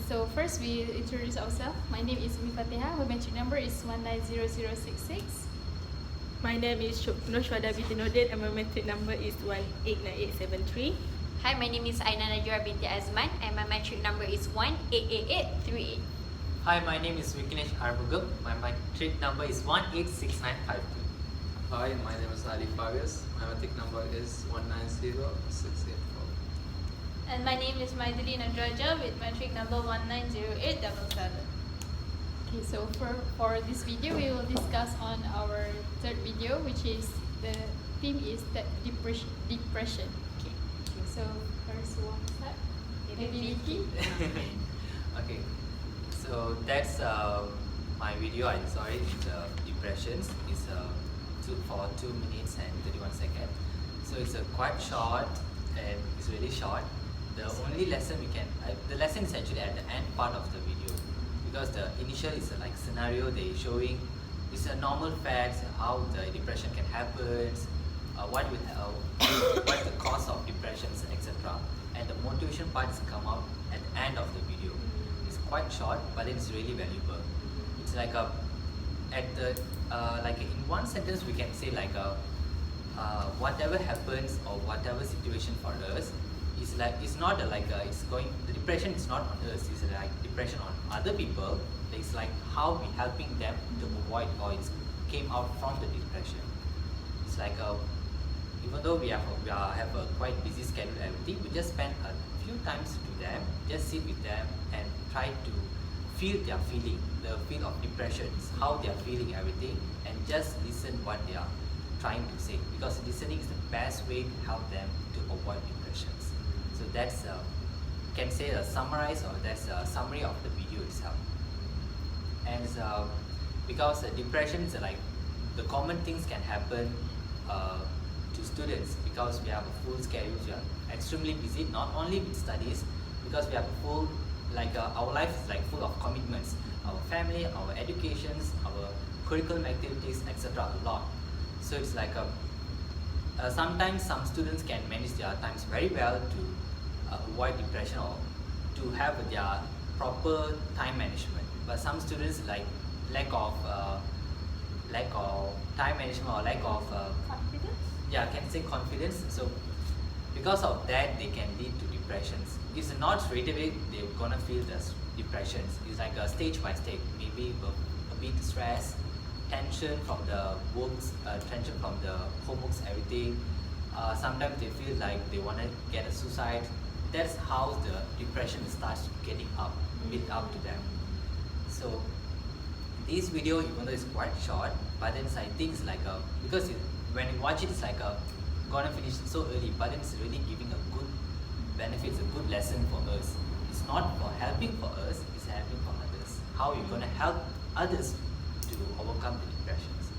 So first we introduce ourselves. My name is Fatiha. My metric number is 190066. My name is Noshwada Bintinodin and my metric number is 189873. Hi, my name is Aina Najura binti Azman and my metric number is 188838. Hi, my name is Vikinesh Armugam. My metric number is 186952. Hi, my name is Ali Fabius. My metric number is 190684. And my name is Maithili Nadraja with metric number 190877. Okay, so for this video we will discuss on our third video, which is the theme is that depression. Okay, so first one start. Maybe Vicky. Okay, so that's my video. I saw it. Depressions is for 2 minutes and 31 seconds. So it's quite short and it's really short. The only lesson we can, the lesson is actually at the end part of the video, because the initial is like scenario they showing, it's a normal facts how the depression can happen, what the cause of depressions, etc. And the motivation parts come out at the end of the video. It's quite short, but it's really valuable. It's like like in one sentence we can say like whatever happens or whatever situation for us, it's like it's not the depression is not on us, it's like depression on other people. It's like how we helping them to avoid or it came out from the depression. It's like even though we have a quite busy schedule and everything, we just spend a few times to them, just sit with them and try to feel their feeling, the feel of depression, how they are feeling everything, and just listen what they are trying to say, because listening is the best way to help them to avoid depressions. So that's can say a summarize, or that's a summary of the video itself. And because depression is like the common things can happen to students, because we have a full schedule, we are extremely busy, not only with studies, because we have a full, like our life is like full of commitments, our family, our educations, our curriculum activities, etc. a lot. So it's like sometimes some students can manage their times very well to avoid depression or to have their proper time management, but some students like lack of time management or lack of can say confidence. So because of that they can lead to depressions. It's not straight away they're gonna feel the depressions. It's like a stage by stage, maybe a bit stress, tension from the works, tension from the homeworks, everything. Sometimes they feel like they want to get a suicide. That's how the depression starts getting built up to them. So this video, even though it's quite short, but then I think it's like because when you watch it, it's like gonna finish so early, but then it's really giving a good benefits, a good lesson for us. It's not for helping for us, it's helping for others. How you're gonna help others to overcome the depressions,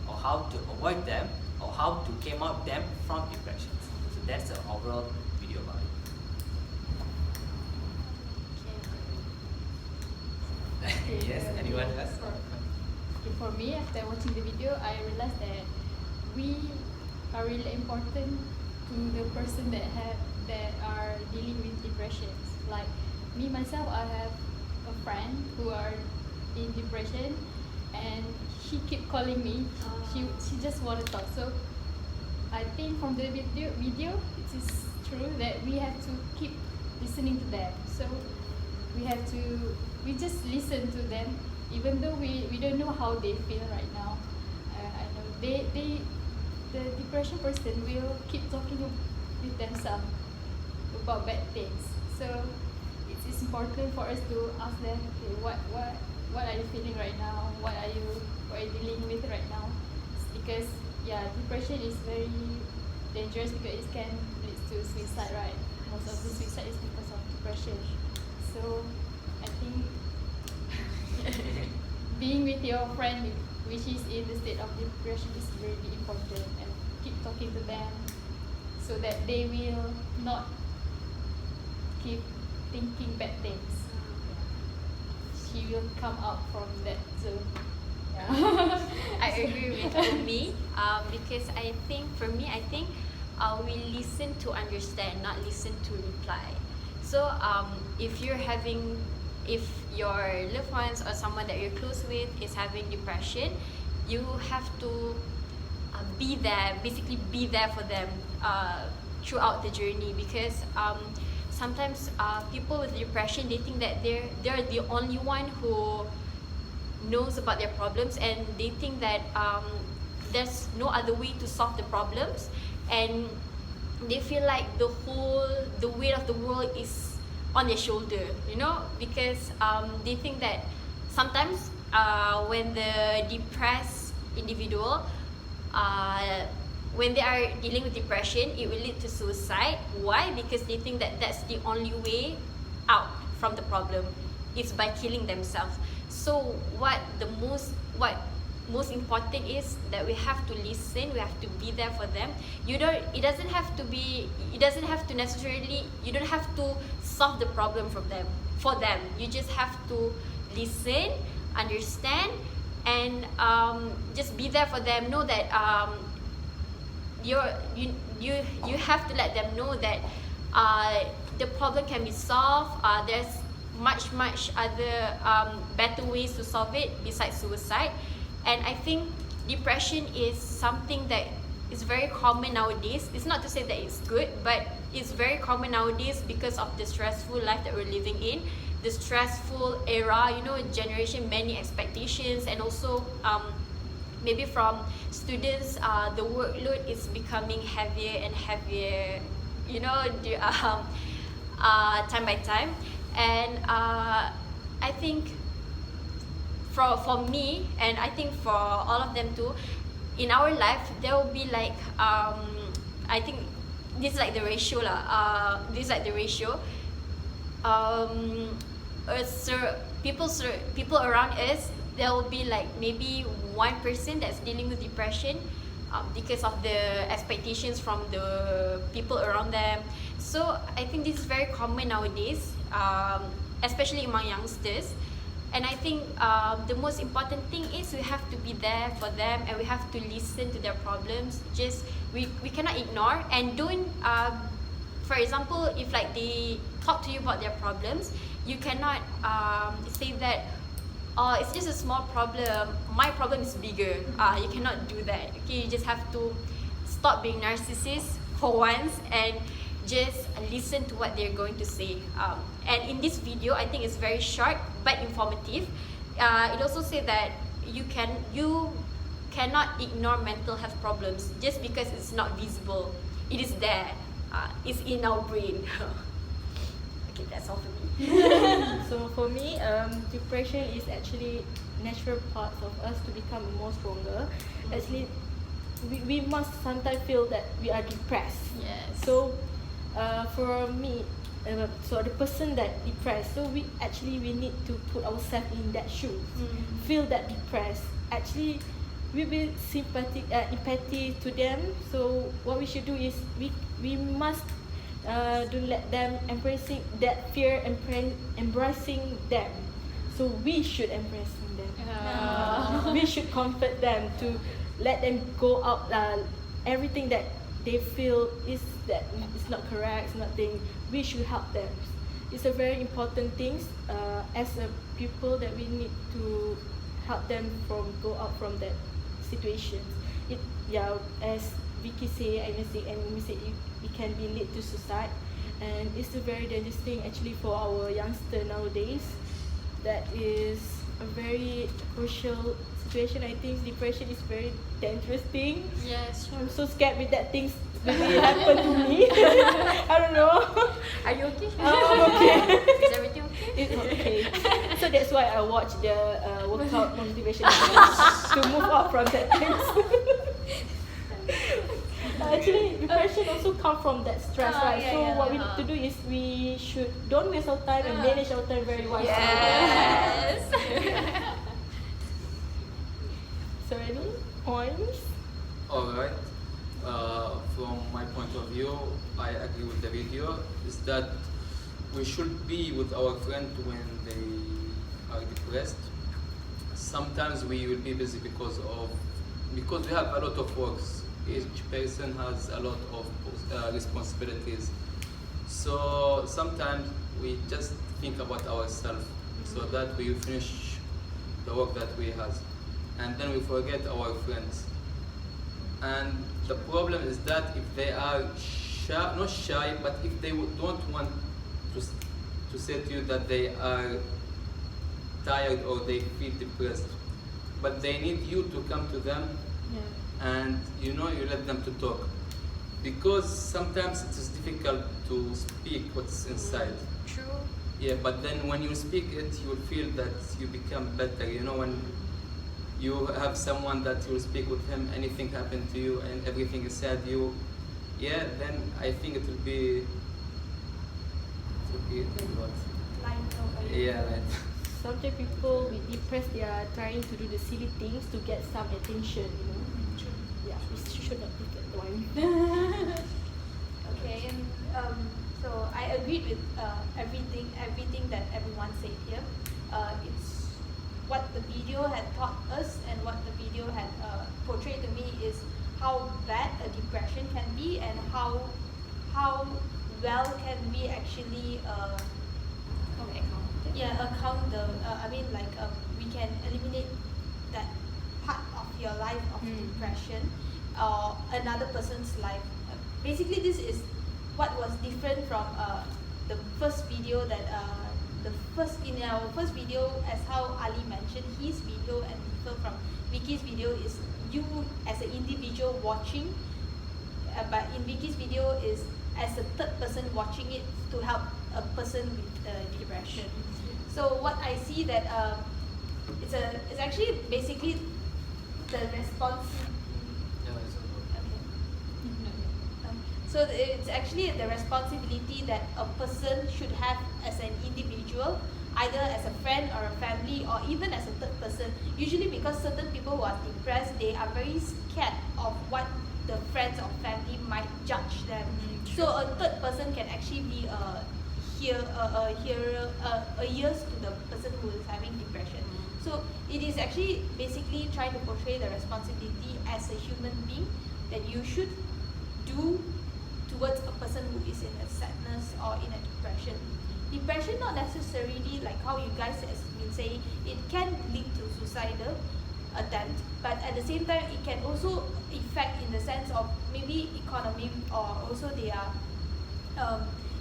or how to avoid them, or how to come out them from depressions. So that's the overall video about it. Yes, anyone else? For me, after watching the video, I realized that we are really important to the person that are dealing with depressions. Like me myself, I have a friend who are in depression, and she keep calling me. She just want to talk. So I think from the video it is true that we have to keep listening to them. So we just listen to them, even though we don't know how they feel right now. I know the depression person will keep talking with themselves about bad things. So it's important for us to ask them, okay, what are you feeling right now? What are you dealing with right now? Because depression is very dangerous, because it can lead to suicide, right? Most of the suicide is because of depression. So I think being with your friend which is in the state of depression is really important, and keep talking to them so that they will not keep thinking bad things. She will come out from that zone. I agree with me because I think for me, we listen to understand, not listen to reply. So if you're having if your loved ones or someone that you're close with is having depression, you have to be there, basically be there for them throughout the journey, because sometimes people with depression, they think that they're the only one who knows about their problems, and they think that there's no other way to solve the problems, and they feel like the weight of the world is on their shoulder, you know, because they think that sometimes when the depressed individual, when they are dealing with depression, it will lead to suicide. Why? Because they think that that's the only way out from the problem, is by killing themselves. So what most important is that we have to listen, we have to be there for them. It doesn't have to necessarily, you don't have to solve the problem for them. You just have to listen, understand, and just be there for them. Know that you have to let them know that the problem can be solved. There's much other better ways to solve it besides suicide. And I think depression is something that is very common nowadays. It's not to say that it's good, but it's very common nowadays because of the stressful life that we're living in, the stressful era, you know, generation, many expectations, and also maybe from students, the workload is becoming heavier and heavier, you know, time by time. And I think for me, and I think for all of them too, in our life there will be like I think this is like the ratio lah. This is like the ratio. People around us, there will be like maybe one person that's dealing with depression because of the expectations from the people around them. So I think this is very common nowadays, especially among youngsters. And I think the most important thing is we have to be there for them, and we have to listen to their problems. Just we cannot ignore, and don't for example, if like they talk to you about their problems, you cannot say that it's just a small problem, my problem is bigger. You cannot do that. Okay, you just have to stop being narcissist for once and just listen to what they're going to say. And in this video, I think it's very short but informative. It also says that you cannot ignore mental health problems just because it's not visible. It is there. It's in our brain. Okay, that's all for me. So for me, depression is actually natural part of us to become more stronger. Actually, we must sometimes feel that we are depressed. Yes. So for me, so the person that depressed, so we need to put ourselves in that shoe, feel that depressed. Actually, we will empathy to them. So what we should do is we must don't let them embracing that fear and embracing them. So we should embracing them. We should comfort them, to let them go out. Everything that they feel is that it's not correct, it's nothing. We should help them. It's a very important thing as a people that we need to help them from go out from that situation. As Vicky say, and we say it can be lead to suicide, and it's a very dangerous thing actually for our youngster nowadays. That is a very crucial situation. I think depression is very dangerous thing. Yes. I'm so scared with that things maybe happen to me. I don't know. Are you okay? I'm okay. Is everything okay? It's okay. So that's why I watch the workout motivation videos to move on from that things. Actually, depression also come from that stress, right? So what we need to do is we should don't waste our time and manage our time very wisely. Yes. So any points? Alright. From my point of view, I agree with the video. Is that we should be with our friend when they are depressed. Sometimes we will be busy because we have a lot of works. Each person has a lot of responsibilities. So sometimes we just think about ourselves. so that we finish the work that we have, and then we forget our friends. And the problem is that if they are shy, not shy, but if they don't want to say to you that they are tired or they feel depressed, but they need you to come to them, and you let them to talk, because sometimes it is difficult to speak what's inside. True. Yeah, but then when you speak it, you will feel that you become better. When you have someone that you will speak with him, anything happened to you and everything is sad, then I think it will be yeah, right. Sometimes people with depressed, they are trying to do the silly things to get some attention. Yeah, we should not look at one. Okay, and so I agreed with everything that everyone said here. It's what the video had taught us, and what the video had portrayed to me is how bad a depression can be, and how well can we actually account the we can eliminate that part of your life of depression or another person's life. Basically, this is what was different from the first video that in our first video, as how Ali mentioned, his video and differ from Vicky's video is you as an individual watching, but in Vicky's video is as a third person watching it to help a person with depression. So what I see that it's actually basically the response. So it's actually the responsibility that a person should have as an individual, either as a friend or a family, or even as a third person. Usually because certain people who are depressed, they are very scared of what the friends or family might judge them. So a third person can actually be a ears to the person who is having depression. So it is actually basically trying to portray the responsibility as a human being that you should do towards a person who is in a sadness or in a depression. Depression not necessarily like how you guys has been saying, it can lead to suicidal attempt, but at the same time it can also affect in the sense of maybe economy, or also their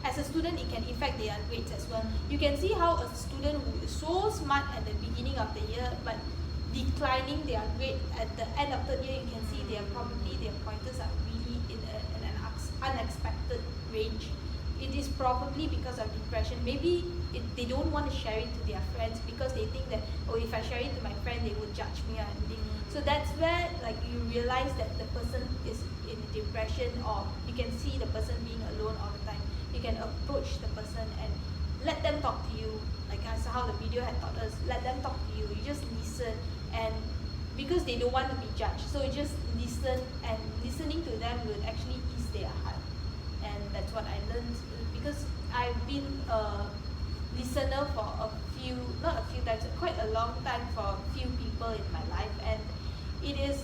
as a student it can affect their grades as well. You can see how a student who is so smart at the beginning of the year but declining their grade at the end of third year, you can see their pointers are really in an unexpected range. It is probably because of depression. Maybe they don't want to share it to their friends because they think that, oh, if I share it to my friend, they would judge me or anything. So that's where you realize that the person is in depression, or you can see the person being alone all the time. You can approach the person and let them talk to you, like as how the video had taught us. Let them talk to you. You just listen, and because they don't want to be judged, so you just listen, and listening to them will actually ease their heart. And that's what I learned, because I've been a listener for not a few times, quite a long time for a few people in my life, and it is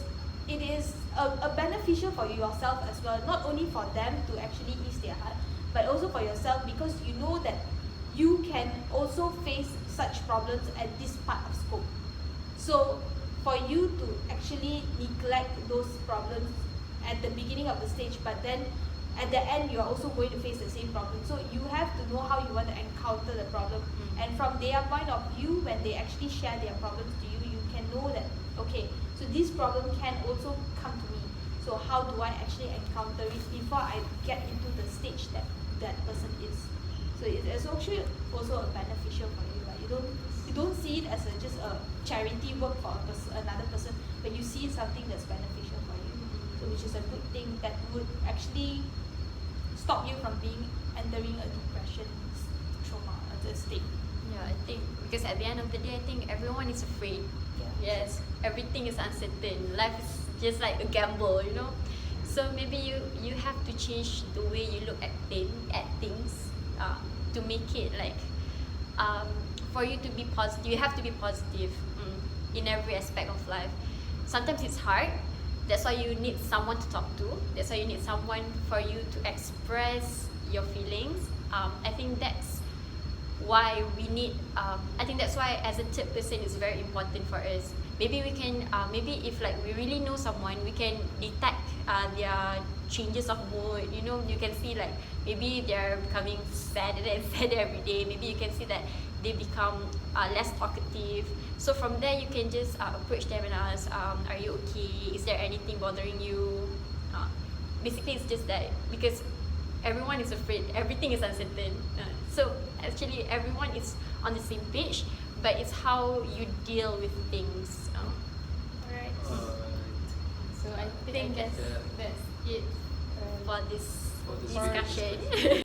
a beneficial for yourself as well, not only for them to actually ease their heart, but also for yourself, because you know that you can also face such problems at this part of scope. So for you to actually neglect those problems at the beginning of the stage, but then at the end you're also going to face the same problem. So you have to know how you want to encounter the problem, and from their point of view, when they actually share their problems to you, you can know that, okay, so this problem can also come to me. So how do I actually encounter it before I get into the stage that person is? So it's actually also a beneficial for you. Like you don't see it as just a charity work for another person, but you see something that's beneficial for you. So which is a good thing that would actually stop you from entering a depression trauma state. Yeah, I think because at the end of the day, I think everyone is afraid. Yeah. Yes, everything is uncertain. Life is just like a gamble, So maybe you have to change the way you look at things to make it for you to be positive. You have to be positive in every aspect of life. Sometimes it's hard. That's why you need someone to talk to. That's why you need someone for you to express your feelings. I think that's why we need. I think that's why as a third person it's very important for us. Maybe we can, maybe if like we really know someone, we can detect their changes of mood. You know, you can see like maybe they're becoming sadder and sadder every day. Maybe you can see that they become less talkative. So from there you can just approach them and ask, are you okay? Is there anything bothering you? Basically it's just that, because everyone is afraid, everything is uncertain. So actually everyone is on the same page, but it's how you deal with things. Alright. Alright. So I think that's it for this For this discussion.